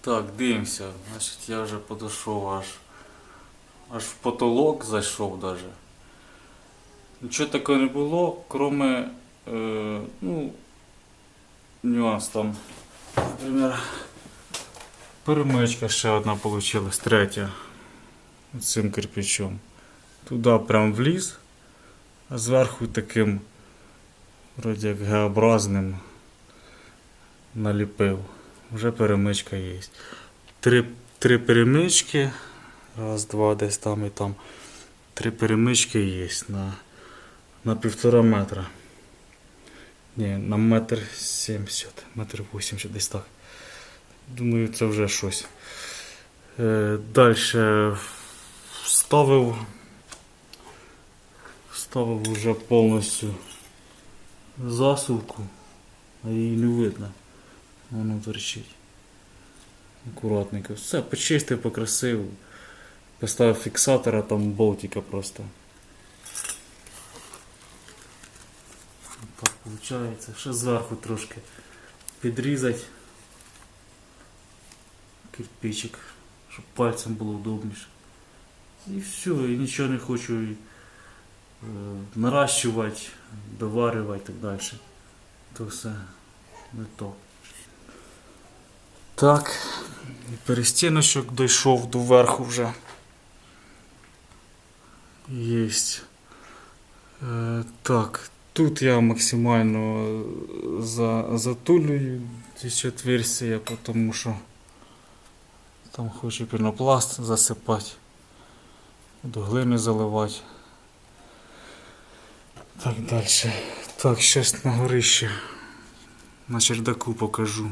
Так, дивимося. Значить, я вже підійшов аж в потолок зайшов даже. Нічого такого не було, кроме нюанс там. Наприклад, перемичка ще одна вийшла, третя. Цим кирпичом. Туди прям вліз, а зверху таким вроді як Г-образним наліпив. Вже перемичка є. Три перемички. Раз, два, десь там і там. Три перемички є на 1,5 метра. Ні, на 1,70 м, 1,80 м, десь так. Думаю, це вже щось. Далі вставив вже повністю засувку, а її не видно. Воно торчить. Акуратненько. Все, почистив, покрасив. Поставив фіксатора, там болтика просто. Так виходить. Ще зверху трошки підрізати кирпичик, щоб пальцем було удобніше. І все, і нічого не хочу наращувати, доварювати і так далі. То все не то. Так, перестіночок дійшов до верху вже. Єсть. Так, тут я максимально затулюю ці отверстия, тому що там хочу пінопласт засипати, до глини заливати. Так далі. Так, зараз на горище, на чердаку покажу.